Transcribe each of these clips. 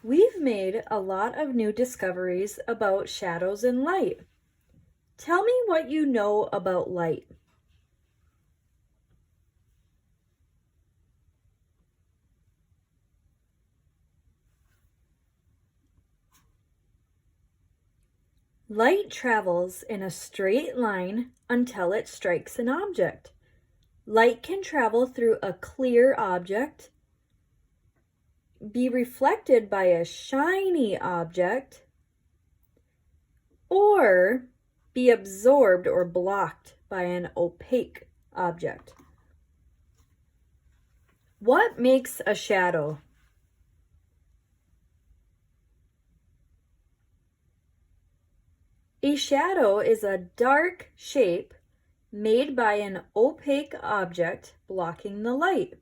We've made a lot of new discoveries about shadows and light. Tell me what you know about light. Light travels in a straight line until it strikes an object. Light can travel through a clear object, be reflected by a shiny object, or be absorbed or blocked by an opaque object. What makes a shadow? A shadow is a dark shape made by an opaque object blocking the light.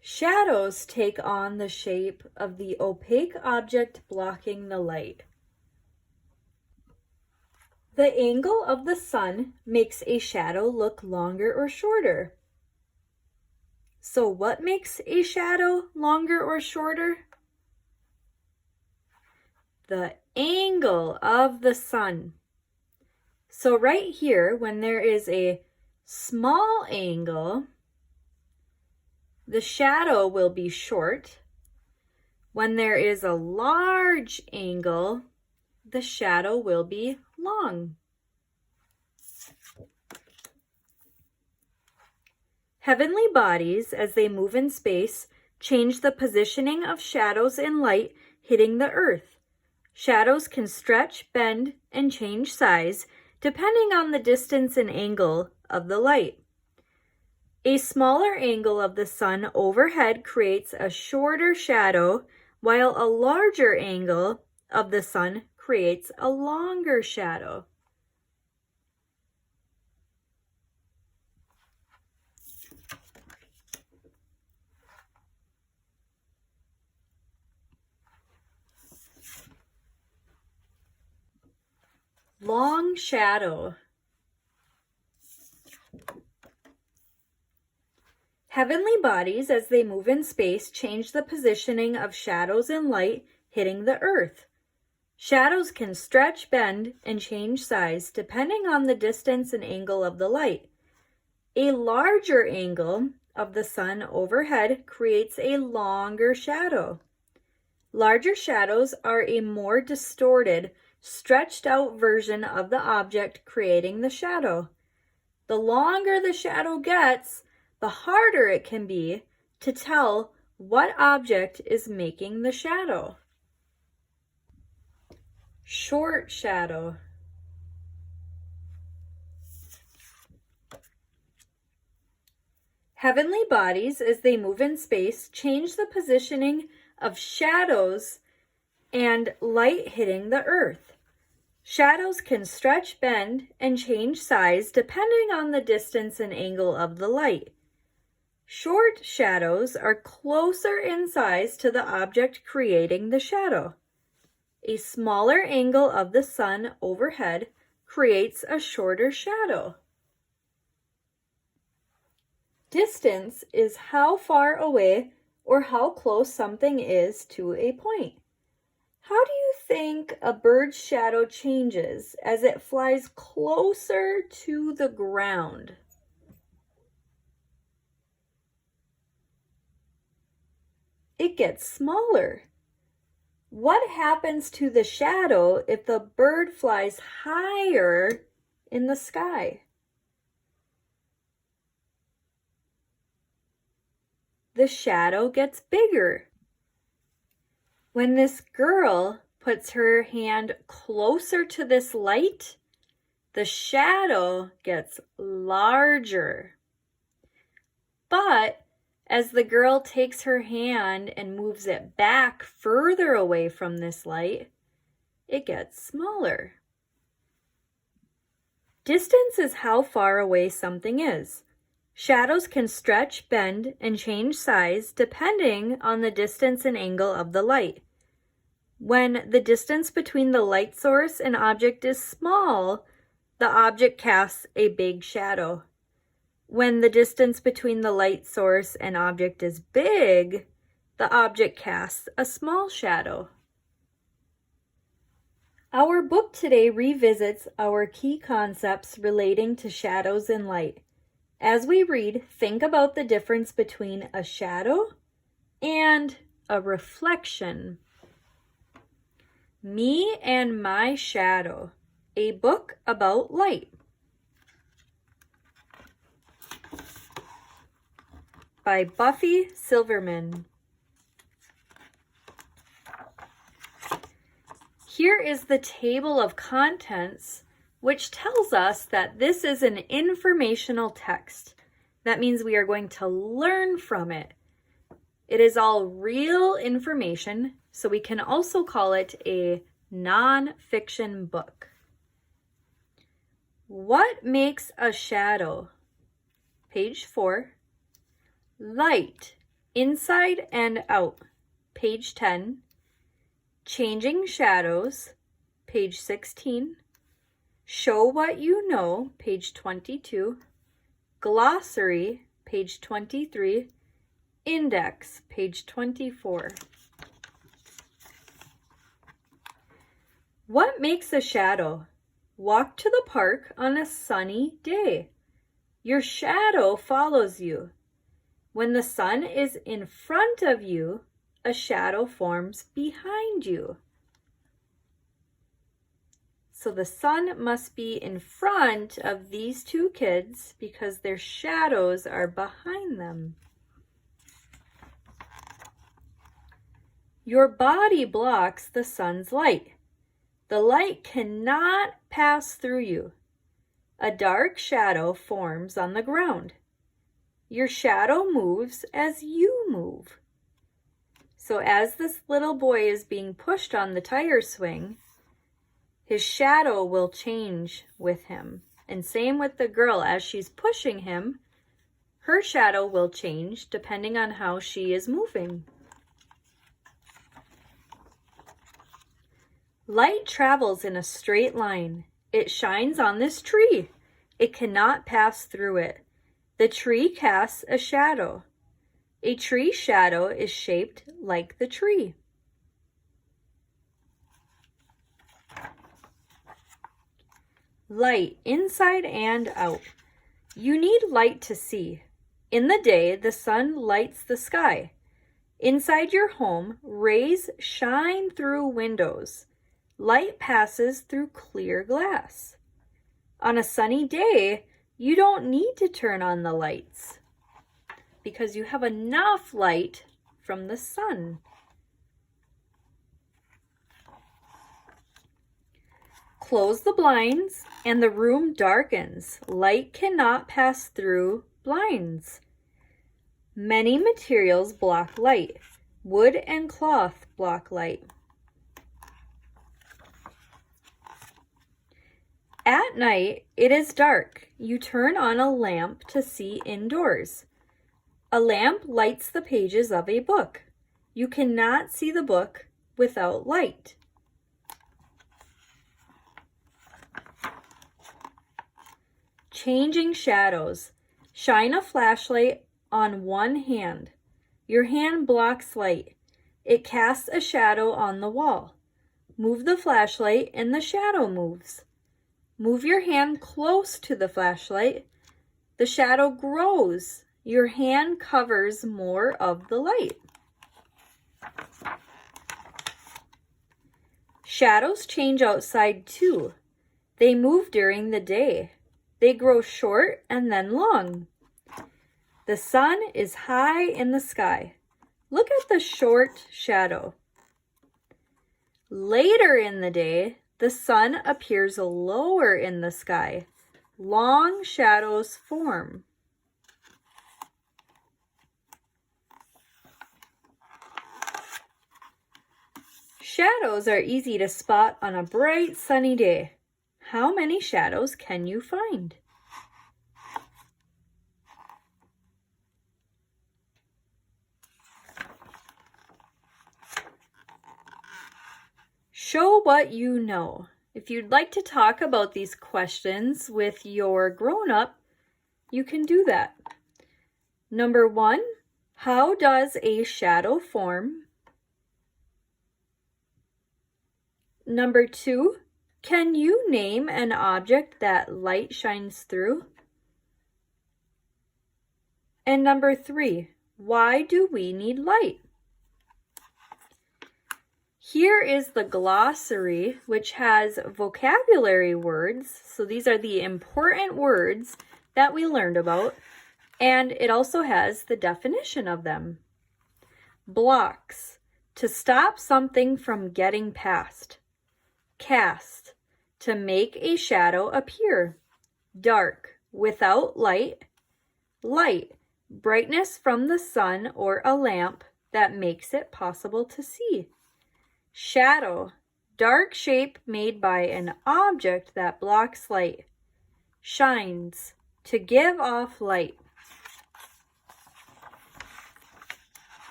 Shadows take on the shape of the opaque object blocking the light. The angle of the sun makes a shadow look longer or shorter. So what makes a shadow longer or shorter? The angle of the sun. So right here, when there is a small angle, the shadow will be short. When there is a large angle, the shadow will be long. Heavenly bodies, as they move in space, change the positioning of shadows and light hitting the earth. Shadows can stretch, bend, and change size depending on the distance and angle of the light. A smaller angle of the sun overhead creates a shorter shadow, while a larger angle of the sun creates a longer shadow. Long shadow. Heavenly bodies, as they move in space, change the positioning of shadows and light hitting the earth. Shadows can stretch, bend, and change size depending on the distance and angle of the light. A larger angle of the sun overhead creates a longer shadow. Larger shadows are a more distorted, stretched out version of the object creating the shadow. The longer the shadow gets, the harder it can be to tell what object is making the shadow. Short shadow. Heavenly bodies, as they move in space, change the positioning of shadows and light hitting the earth. Shadows can stretch, bend, and change size depending on the distance and angle of the light. Short shadows are closer in size to the object creating the shadow. A smaller angle of the sun overhead creates a shorter shadow. Distance is how far away or how close something is to a point. How do you think a bird's shadow changes as it flies closer to the ground? It gets smaller. What happens to the shadow if the bird flies higher in the sky? The shadow gets bigger. When this girl puts her hand closer to this light, the shadow gets larger. But as the girl takes her hand and moves it back further away from this light, it gets smaller. Distance is how far away something is. Shadows can stretch, bend, and change size depending on the distance and angle of the light. When the distance between the light source and object is small, the object casts a big shadow. When the distance between the light source and object is big, The object casts a small shadow. Our book today revisits our key concepts relating to shadows and light. As we read, think about the difference between a shadow and a reflection. Me and My Shadow, a book about light. By Buffy Silverman. Here is the table of contents, which tells us that this is an informational text. That means we are going to learn from it. It is all real information, so we can also call it a non-fiction book. What makes a shadow? Page 4. Light, inside and out. Page 10. Changing shadows. Page 16. Show what you know. Page 22. Glossary. Page 23. Index. Page 24. What makes a shadow? Walk to the park on a sunny day. Your shadow follows you. When the sun is in front of you, a shadow forms behind you. So the sun must be in front of these two kids because their shadows are behind them. Your body blocks the sun's light. The light cannot pass through you. A dark shadow forms on the ground. Your shadow moves as you move. So as this little boy is being pushed on the tire swing, his shadow will change with him. And same with the girl, as she's pushing him, her shadow will change depending on how she is moving. Light travels in a straight line. It shines on this tree. It cannot pass through it. The tree casts a shadow. A tree shadow is shaped like the tree. Light, inside and out. You need light to see. In the day, the sun lights the sky. Inside your home, rays shine through windows. Light passes through clear glass. On a sunny day, you don't need to turn on the lights because you have enough light from the sun. Close the blinds and the room darkens. Light cannot pass through blinds. Many materials block light. Wood and cloth block light. At night, it is dark. You turn on a lamp to see indoors. A lamp lights the pages of a book. You cannot see the book without light. Changing shadows. Shine a flashlight on one hand. Your hand blocks light. It casts a shadow on the wall. Move the flashlight and the shadow moves. Move your hand close to the flashlight. The shadow grows. Your hand covers more of the light. Shadows change outside too. They move during the day. They grow short and then long. The sun is high in the sky. Look at the short shadow. Later in the day, the sun appears lower in the sky. Long shadows form. Shadows are easy to spot on a bright sunny day. How many shadows can you find? Show what you know. If you'd like to talk about these questions with your grown-up, you can do that. Number 1, How does a shadow form? Number 2, can you name an object that light shines through? And number 3, why do we need light? Here is the glossary, which has vocabulary words. So these are the important words that we learned about. And it also has the definition of them. Blocks, to stop something from getting past. Cast, to make a shadow appear. Dark, without light. Light, brightness from the sun or a lamp that makes it possible to see. Shadow, dark shape made by an object that blocks light. Shines, to give off light.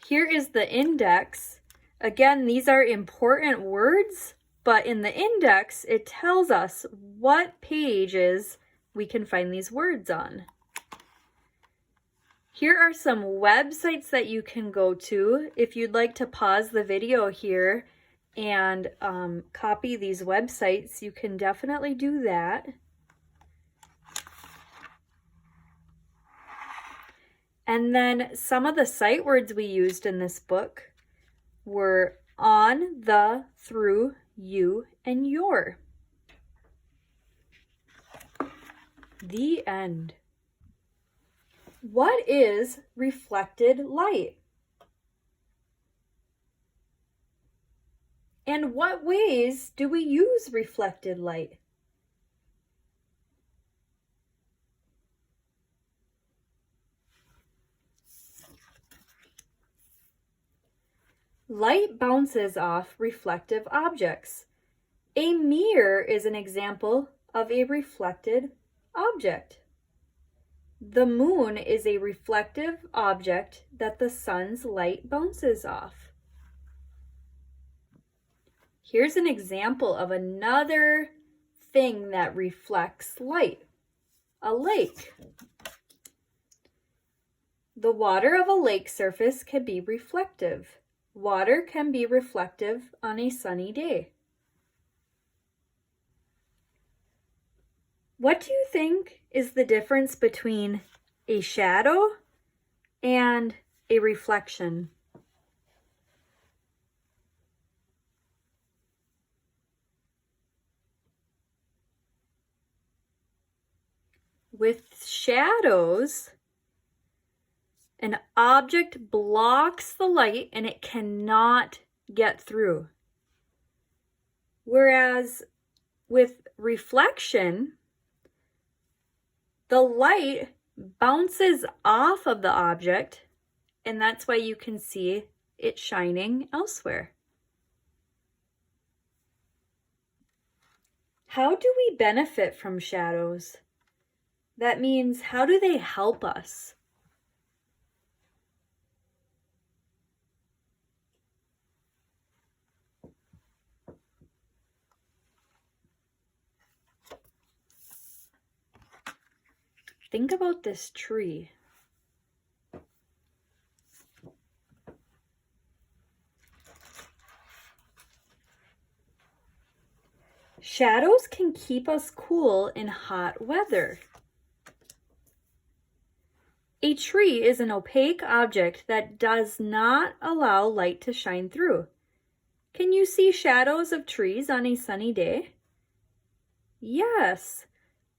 Here is the index. Again, these are important words, but in the index, it tells us what pages we can find these words on. Here are some websites that you can go to. If you'd like to pause the video here and copy these websites, you can definitely do that. And then some of the sight words we used in this book were on, the, through, you, and your. The end. What is reflected light? And what ways do we use reflected light? Light bounces off reflective objects. A mirror is an example of a reflected object. The moon is a reflective object that the sun's light bounces off. Here's an example of another thing that reflects light. A lake. The water of a lake surface can be reflective. Water can be reflective on a sunny day. What do you think is the difference between a shadow and a reflection? With shadows, an object blocks the light and it cannot get through. Whereas with reflection, the light bounces off of the object, and that's why you can see it shining elsewhere. How do we benefit from shadows? That means, how do they help us? Think about this tree. Shadows can keep us cool in hot weather. A tree is an opaque object that does not allow light to shine through. Can you see shadows of trees on a sunny day? Yes.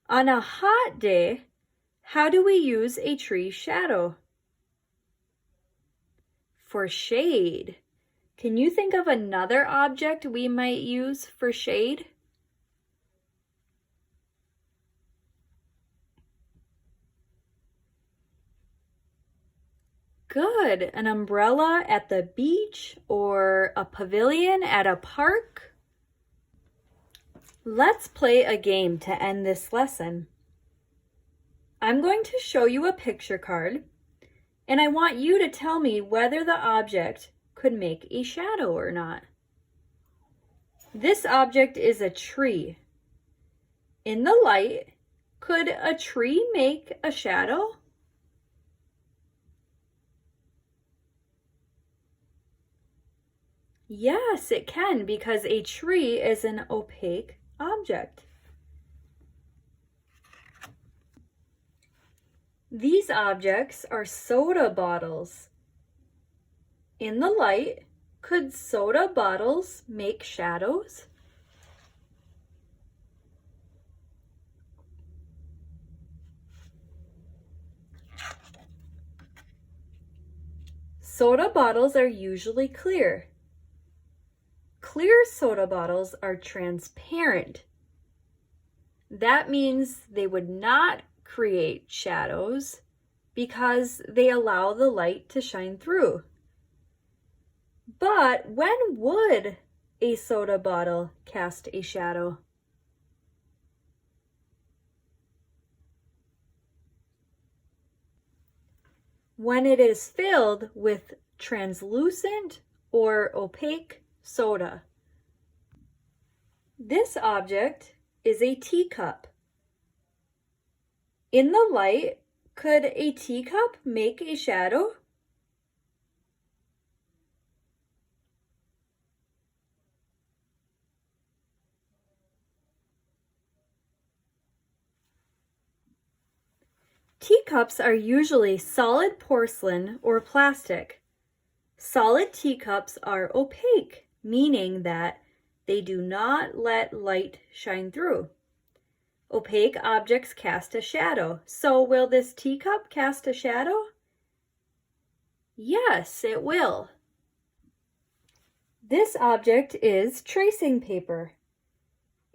On a hot day, how do we use a tree shadow? For shade. Can you think of another object we might use for shade? Good. An umbrella at the beach or a pavilion at a park? Let's play a game to end this lesson. I'm going to show you a picture card, and I want you to tell me whether the object could make a shadow or not. This object is a tree. In the light, could a tree make a shadow? Yes, it can, because a tree is an opaque object. These objects are soda bottles. In the light, could soda bottles make shadows? Soda bottles are usually clear. Clear soda bottles are transparent. That means they would not create shadows because they allow the light to shine through. But when would a soda bottle cast a shadow? When it is filled with translucent or opaque soda. This object is a teacup. In the light, could a teacup make a shadow? Teacups are usually solid porcelain or plastic. Solid teacups are opaque, meaning that they do not let light shine through. Opaque objects cast a shadow. So will this teacup cast a shadow? Yes, it will. This object is tracing paper.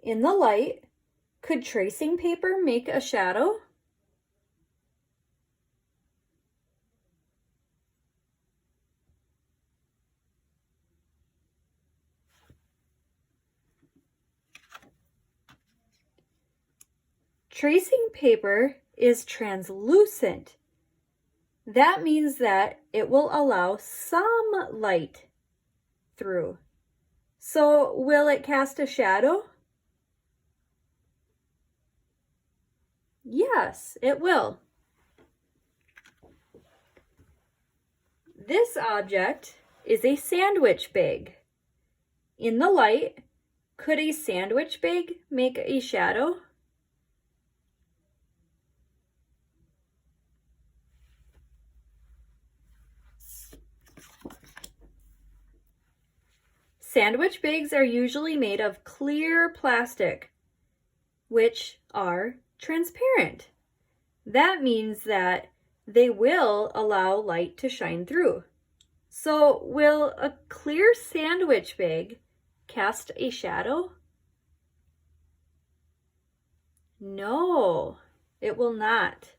In the light, could tracing paper make a shadow? Tracing paper is translucent. That means that it will allow some light through. So will it cast a shadow? Yes, it will. This object is a sandwich bag. In the light, could a sandwich bag make a shadow? Sandwich bags are usually made of clear plastic, which are transparent. That means that they will allow light to shine through. So will a clear sandwich bag cast a shadow? No, it will not.